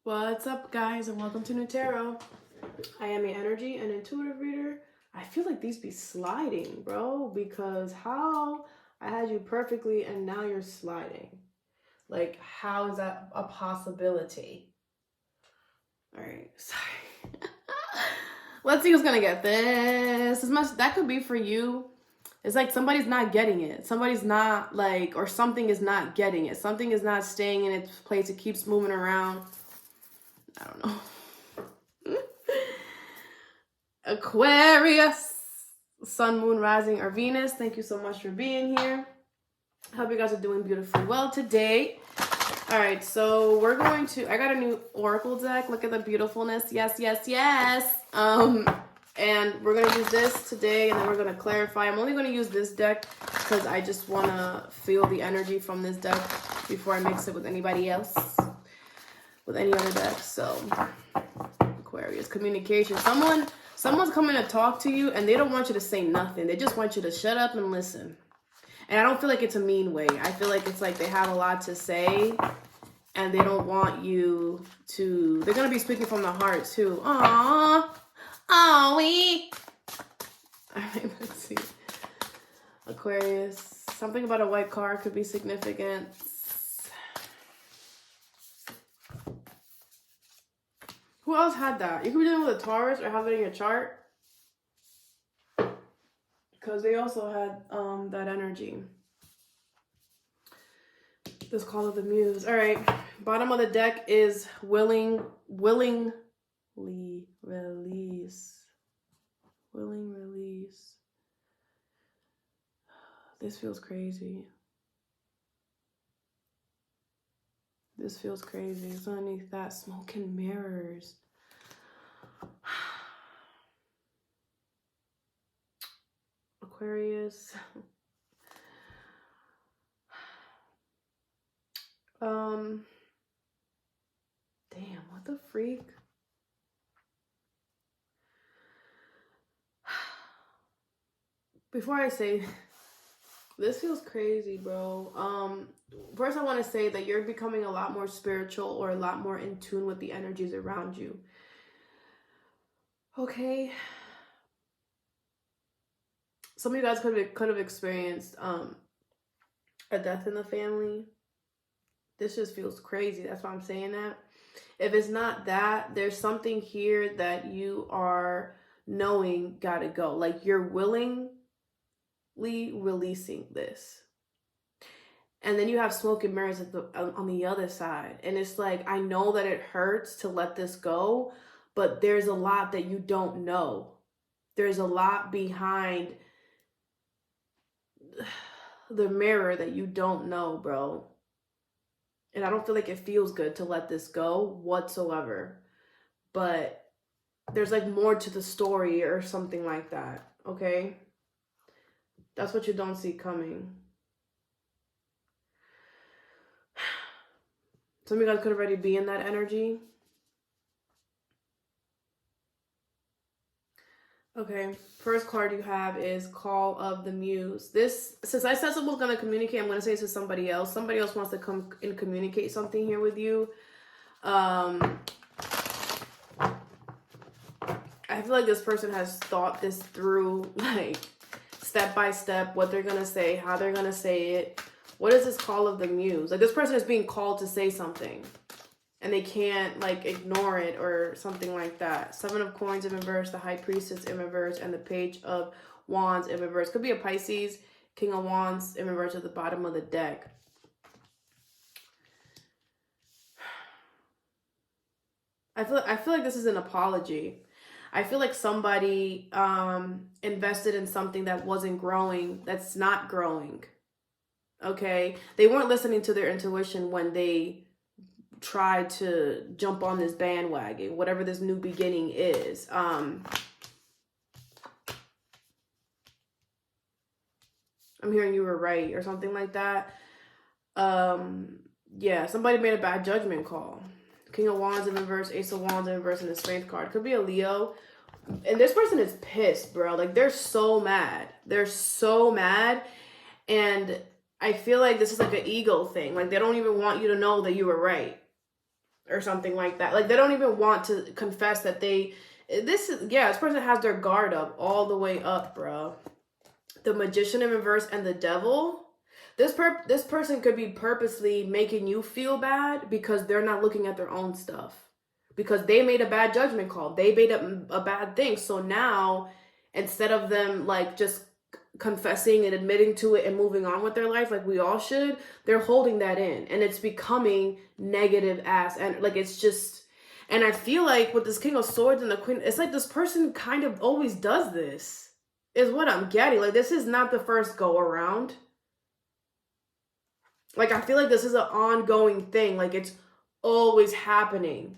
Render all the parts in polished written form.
What's up, guys, and welcome to New Tarot. I am an energy and intuitive reader. I feel like these be sliding, bro, because how I had you perfectly and now you're sliding. Like, how is that a possibility? All right, sorry. Let's see who's gonna get this. That could be for you. It's like somebody's not getting it. Somebody's not like, or something is not getting it. Something is not staying in its place. It keeps moving around. I don't know. Aquarius, Sun, Moon, Rising, or Venus. Thank you so much for being here. Hope you guys are doing beautifully well today. All right, so we're going to, I got a new Oracle deck. Look at the beautifulness. Yes, yes, yes. And we're going to use this today, and then we're going to clarify. I'm only going to use this deck because I just want to feel the energy from this deck before I mix it with anybody else, with any other deck. So, Aquarius, communication. Someone's coming to talk to you, and they don't want you to say nothing. They just want you to shut up and listen. And I don't feel like it's a mean way. I feel like it's like they have a lot to say, and they don't want you to... They're going to be speaking from the heart, too. Aww. Aww. All right, let's see. Aquarius. Something about a white car could be significant. Who else had that? You could be dealing with a Taurus or have it in your chart. Because they also had that energy. This call of the muse. All right. Bottom of the deck is willingly release. Willing release. This feels crazy. This feels crazy. It's underneath that, smoke and mirrors. Aquarius. Damn, what the freak? Before I say, this feels crazy, bro. First I want to say that you're becoming a lot more spiritual or a lot more in tune with the energies around you. Okay. Some of you guys could have experienced a death in the family. This just feels crazy. That's why I'm saying that. If it's not that, there's something here that you are knowing gotta go. Like you're willingly releasing this. And then you have smoke and mirrors on the other side. And it's like, I know that it hurts to let this go, but there's a lot that you don't know. There's a lot behind the mirror that you don't know, bro. And I don't feel like it feels good to let this go whatsoever. But there's like more to the story or something like that, okay? That's what you don't see coming. Some of you guys could already be in that energy. Okay, first card you have is Call of the Muse. This, since I said someone's going to communicate, I'm going to say it to somebody else. Somebody else wants to come and communicate something here with you. I feel like this person has thought this through, like, step by step, what they're going to say, how they're going to say it. What is this Call of the Muse? Like, this person is being called to say something, and they can't, like, ignore it or something like that. 7 of Coins in reverse, the High Priestess in reverse, and the Page of Wands in reverse. Could be a Pisces, King of Wands in reverse at the bottom of the deck. I feel like this is an apology. I feel like somebody invested in something that wasn't growing, that's not growing. Okay? They weren't listening to their intuition when they try to jump on this bandwagon, whatever this new beginning is. I'm hearing you were right or something like that. Yeah, somebody made a bad judgment call. King of Wands in reverse, Ace of Wands in reverse, and the Strength card. Could be a Leo. And this person is pissed, bro. Like, they're so mad. They're so mad. And I feel like this is like an ego thing. Like, they don't even want you to know that you were right. or something like that. Like, they don't even want to confess that this person has their guard up all the way up, bro. The Magician in reverse and the Devil. This person could be purposely making you feel bad because they're not looking at their own stuff. Because they made a bad judgment call. They made a bad thing. So now, instead of them like just confessing and admitting to it and moving on with their life like we all should, they're holding that in. And it's becoming negative ass. And like, it's just, and I feel like with this King of Swords and the Queen, it's like this person kind of always does this, is what I'm getting. Like, this is not the first go around. Like, I feel like this is an ongoing thing. Like, it's always happening.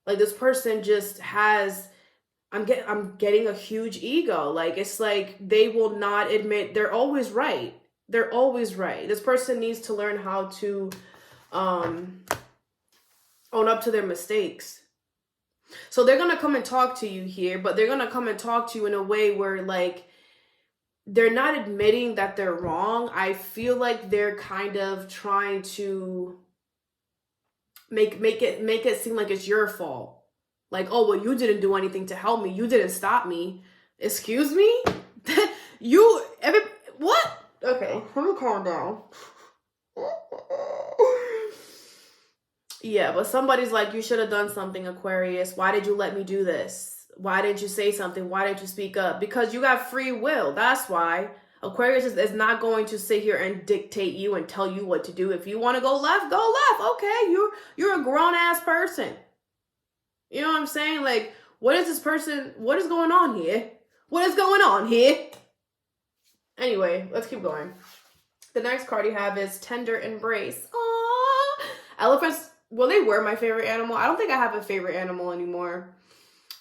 Like, this person just has, I'm getting a huge ego. Like, it's like they will not admit, they're always right. They're always right. This person needs to learn how to own up to their mistakes. So they're going to come and talk to you here, but they're going to come and talk to you in a way where, like, they're not admitting that they're wrong. I feel like they're kind of trying to make it seem like it's your fault. Like, oh, well, you didn't do anything to help me. You didn't stop me. Excuse me? What? Okay, let me calm down. Yeah, but somebody's like, you should have done something, Aquarius. Why did you let me do this? Why didn't you say something? Why didn't you speak up? Because you got free will. That's why. Aquarius is not going to sit here and dictate you and tell you what to do. If you want to go left, go left. Okay, you're a grown-ass person. You know what I'm saying? Like, what is going on here? What is going on here? Anyway, let's keep going. The next card you have is Tender Embrace. Aww. Elephants, well, they were my favorite animal. I don't think I have a favorite animal anymore.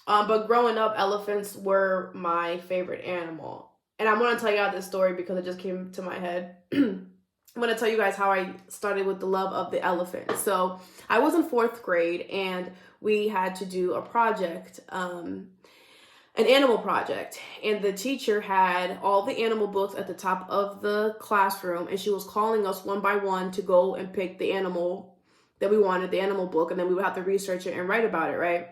But growing up, elephants were my favorite animal. And I'm going to tell you guys this story because it just came to my head. I'm going to tell you guys how I started with the love of the elephant. So I was in 4th grade and we had to do a project, an animal project. And the teacher had all the animal books at the top of the classroom. And she was calling us one by one to go and pick the animal that we wanted, the animal book. And then we would have to research it and write about it, right?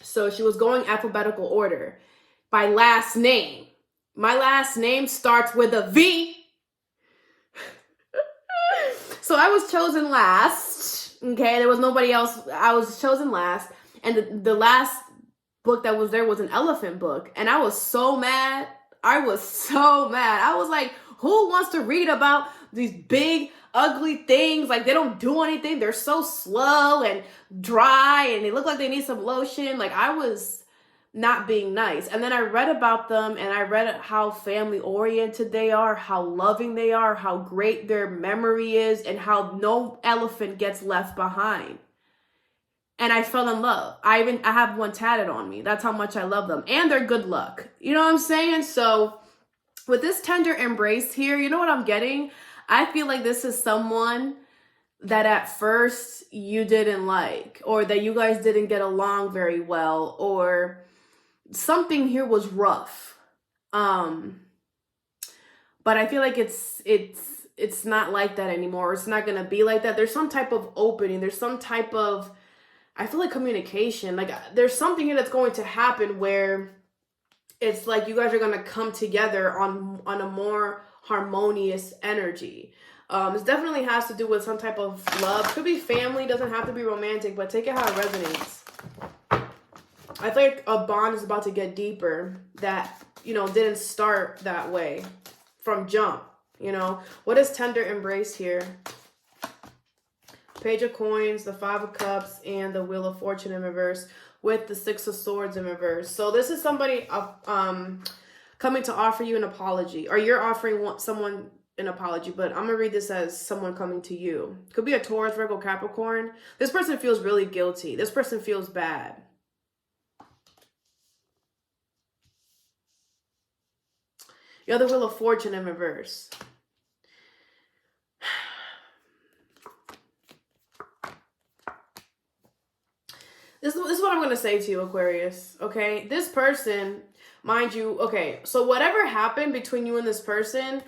So she was going alphabetical order by last name. My last name starts with a V. So I was chosen last. Okay, there was nobody else. I was chosen last. And the last book that was there was an elephant book. And I was so mad. I was like, who wants to read about these big, ugly things? Like, they don't do anything. They're so slow and dry and they look like they need some lotion. Like, I was not being nice. And then I read about them and I read how family oriented they are, how loving they are, how great their memory is, and how no elephant gets left behind. And I fell in love. I have one tatted on me. That's how much I love them. And they're good luck. You know what I'm saying? So with this Tender Embrace here, you know what I'm getting? I feel like this is someone that at first you didn't like, or that you guys didn't get along very well, or something here was rough. But I feel like it's not like that anymore. It's not going to be like that. There's some type of opening. There's some type of, I feel like, communication. Like, there's something here that's going to happen where it's like you guys are going to come together on a more harmonious energy. This definitely has to do with some type of love. Could be family, doesn't have to be romantic, but take it how it resonates. I feel like a bond is about to get deeper that, didn't start that way from jump, What is Tender Embrace here? Page of Coins, the 5 of Cups, and the Wheel of Fortune in reverse with the 6 of Swords in reverse. So this is somebody coming to offer you an apology, or you're offering someone an apology, but I'm going to read this as someone coming to you. Could be a Taurus, Virgo, Capricorn. This person feels really guilty. This person feels bad. You have the Wheel of Fortune in reverse. This is what I'm going to say to you, Aquarius, okay? This person, mind you, okay, so whatever happened between you and this person,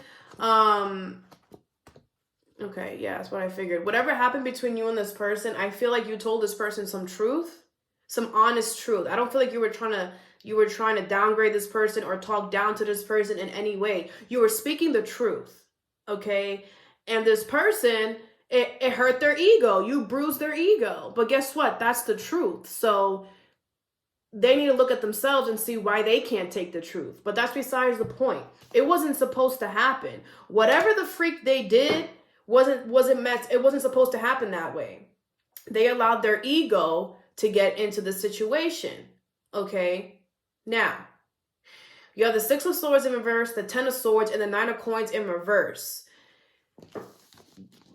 Okay, yeah, that's what I figured. Whatever happened between you and this person, I feel like you told this person some truth, some honest truth. I don't feel like you were trying to downgrade this person or talk down to this person in any way. You were speaking the truth. Okay? And this person, it hurt their ego. You bruised their ego. But guess what? That's the truth. So they need to look at themselves and see why they can't take the truth. But that's besides the point. It wasn't supposed to happen. Whatever the freak they did it wasn't supposed to happen that way. They allowed their ego to get into the situation. Okay? Now, you have the Six of Swords in reverse, the Ten of Swords, and the Nine of Coins in reverse.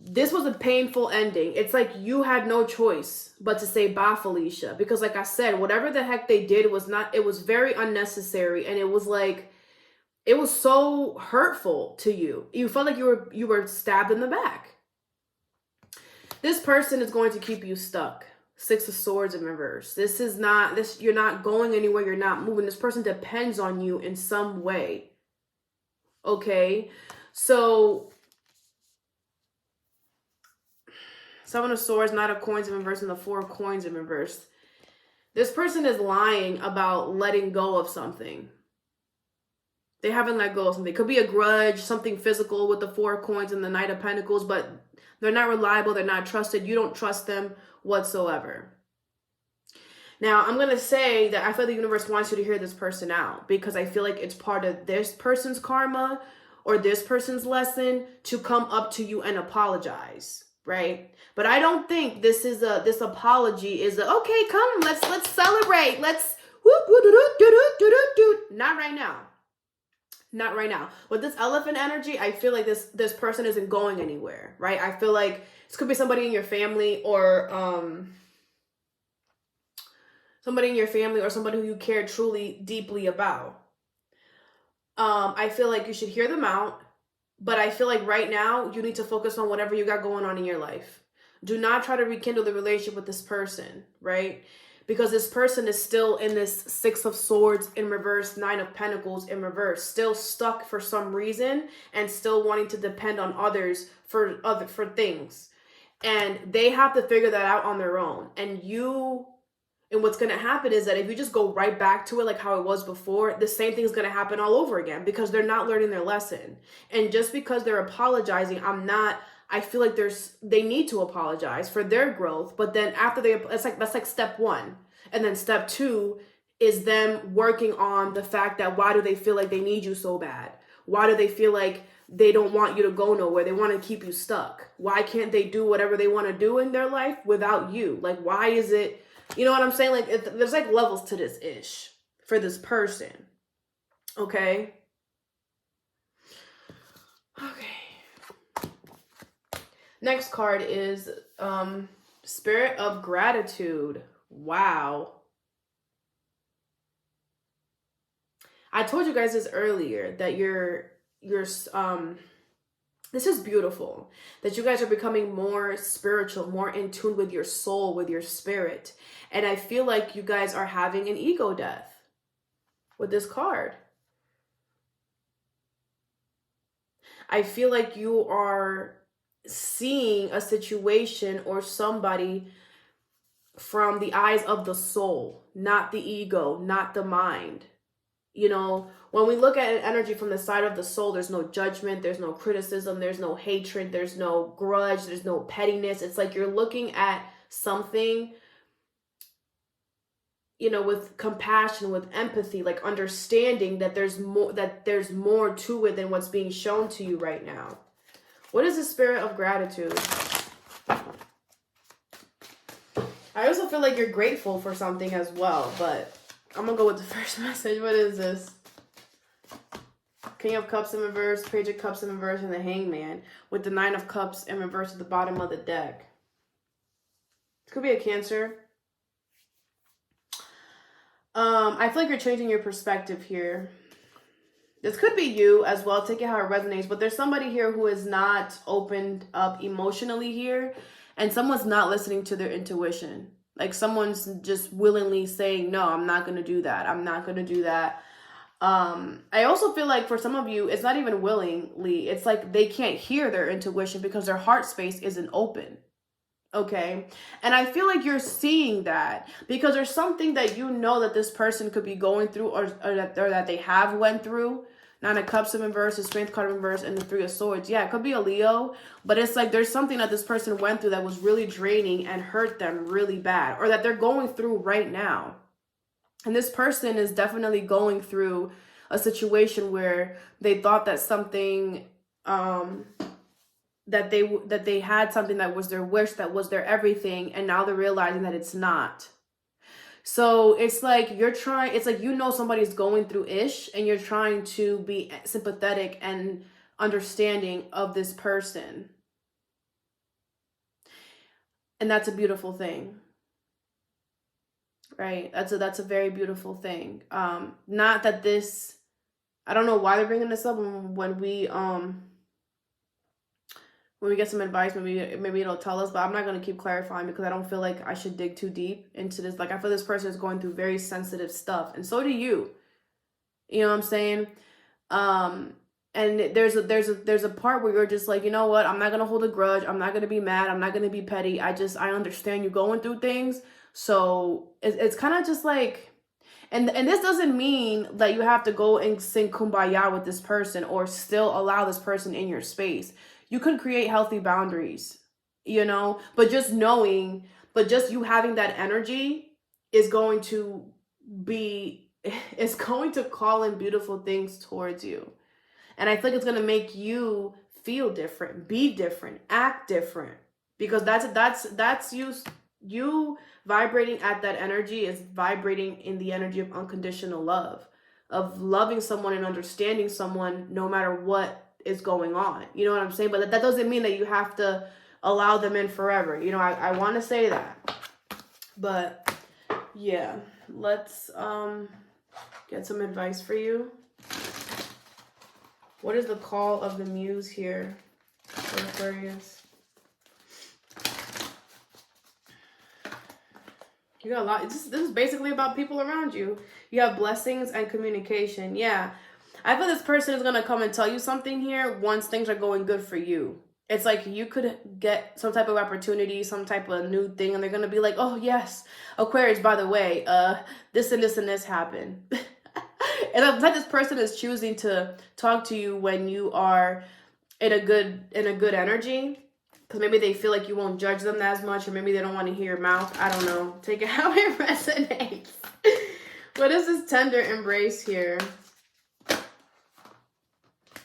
This was a painful ending. It's like you had no choice but to say bye, Felicia. Because like I said, whatever the heck they did it was very unnecessary. And it was like, it was so hurtful to you. You felt like you were stabbed in the back. This person is going to keep you stuck. Six of Swords in reverse. You're not going anywhere. You're not moving. This person depends on you in some way. Okay? So, Seven of Swords, Knight of Coins in reverse, and the Four of Coins in reverse. This person is lying about letting go of something. They haven't let go of something. It could be a grudge, something physical with the Four of Coins and the Knight of Pentacles, but they're not reliable. They're not trusted. You don't trust them whatsoever. Now, I'm going to say that I feel the universe wants you to hear this person out because I feel like it's part of this person's karma or this person's lesson to come up to you and apologize, right? But I don't think this apology is okay, come, let's celebrate. Let's not right now. Not right now. With this elephant energy, I feel like this person isn't going anywhere, right? I feel like this could be somebody in your family or somebody who you care truly deeply about. I feel like you should hear them out, but I feel like right now you need to focus on whatever you got going on in your life. Do not try to rekindle the relationship with this person, right? Because this person is still in this Six of Swords in reverse, Nine of Pentacles in reverse, still stuck for some reason and still wanting to depend on others for things. And they have to figure that out on their own. And what's going to happen is that if you just go right back to it like how it was before, the same thing is going to happen all over again because they're not learning their lesson. And just because they're apologizing, I feel like they need to apologize for their growth, but then after that's like step one. And then step two is them working on the fact that why do they feel like they need you so bad? Why do they feel like they don't want you to go nowhere? They want to keep you stuck. Why can't they do whatever they want to do in their life without you? Like, why is it, you know what I'm saying? Like, there's like levels to this ish for this person. Okay? Okay. Next card is Spirit of Gratitude. Wow. I told you guys this earlier that this is beautiful. That you guys are becoming more spiritual, more in tune with your soul, with your spirit. And I feel like you guys are having an ego death with this card. I feel like you are seeing a situation or somebody from the eyes of the soul, not the ego, not the mind. You know, when we look at an energy from the side of the soul, there's no judgment, there's no criticism, there's no hatred, there's no grudge, there's no pettiness. It's like you're looking at something, you know, with compassion, with empathy, like understanding that there's more to it than what's being shown to you right now. What is the Spirit of Gratitude? I also feel like you're grateful for something as well, but I'm going to go with the first message. What is this? King of Cups in reverse, Page of Cups in reverse, and the Hangman with the Nine of Cups in reverse at the bottom of the deck. It could be a Cancer. I feel like you're changing your perspective here. This could be you as well. Take it how it resonates. But there's somebody here who is not opened up emotionally here. And someone's not listening to their intuition. Like someone's just willingly saying, no, I'm not going to do that. I'm not going to do that. I also feel like for some of you, it's not even willingly. It's like they can't hear their intuition because their heart space isn't open. Okay. And I feel like you're seeing that because there's something that you know that this person could be going through or that they have went through. Nine of Cups in reverse, the Strength card in reverse, and the Three of Swords. Yeah, it could be a Leo, but it's like there's something that this person went through that was really draining and hurt them really bad, or that they're going through right now. And this person is definitely going through a situation where they thought that something, that they had something that was their wish, that was their everything, and now they're realizing that it's not. So it's like it's like somebody's going through ish, and you're trying to be sympathetic and understanding of this person. And that's a beautiful thing. Right? That's a very beautiful thing. Not that this, I don't know why they're bringing this up when we get some advice, maybe it'll tell us, but I'm not going to keep clarifying because I don't feel like I should dig too deep into this. Like, I feel this person is going through very sensitive stuff, and so do you. You know what I'm saying? And there's a part where you're just like, you know what? I'm not going to hold a grudge. I'm not going to be mad. I'm not going to be petty. I understand you going through things. So it's kind of just like, and this doesn't mean that you have to go and sing kumbaya with this person or still allow this person in your space. You can create healthy boundaries, but just you having that energy is going to call in beautiful things towards you. And I think it's going to make you feel different, be different, act different, because that's you vibrating at that energy is vibrating in the energy of unconditional love, of loving someone and understanding someone no matter what is going on. You know what I'm saying? But that doesn't mean that you have to allow them in forever. I want to say that. But yeah, let's get some advice for you. What is the call of the muse here for Aquarius? You got a lot. This is basically about people around you. You have blessings and communication. Yeah. I feel this person is going to come and tell you something here once things are going good for you. It's like you could get some type of opportunity, some type of new thing, and they're going to be like, oh, yes, Aquarius, by the way, this and this and this happened. And it's like this person is choosing to talk to you when you are in a good energy, because maybe they feel like you won't judge them as much, or maybe they don't want to hear your mouth. I don't know. Take it how it resonates. What is this tender embrace here?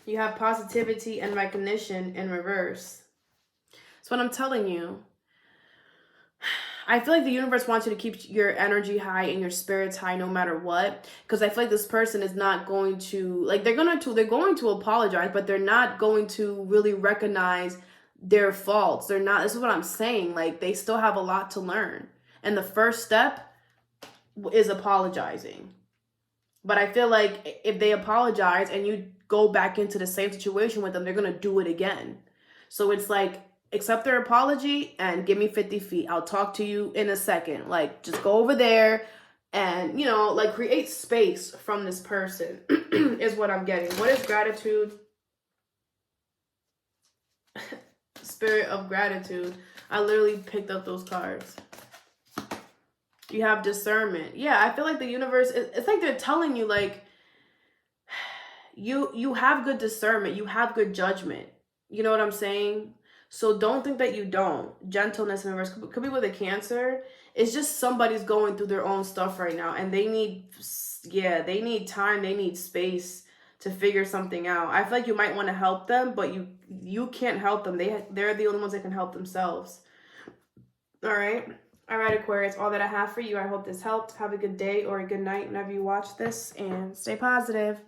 You have positivity and recognition in reverse. That's what I'm telling you. I feel like the universe wants you to keep your energy high and your spirits high no matter what. Because I feel like this person is not going to, like, they're going to apologize, but they're not going to really recognize their faults. They're not, this is what I'm saying. Like, they still have a lot to learn. And the first step is apologizing. But I feel like if they apologize and you go back into the same situation with them, they're going to do it again. So it's like, accept their apology and give me 50 feet. I'll talk to you in a second. Like, just go over there and, like, create space from this person is what I'm getting. What is gratitude? Spirit of gratitude. I literally picked up those cards. You have discernment. Yeah, I feel like the universe, it's like they're telling you, like, you have good discernment. You have good judgment. You know what I'm saying? So don't think that you don't. Gentleness in reverse could be with a Cancer. It's just somebody's going through their own stuff right now, and they need time. They need space to figure something out. I feel like you might want to help them, but you can't help them. They're the only ones that can help themselves. All right, Aquarius. All that I have for you. I hope this helped. Have a good day or a good night whenever you watch this, and stay positive.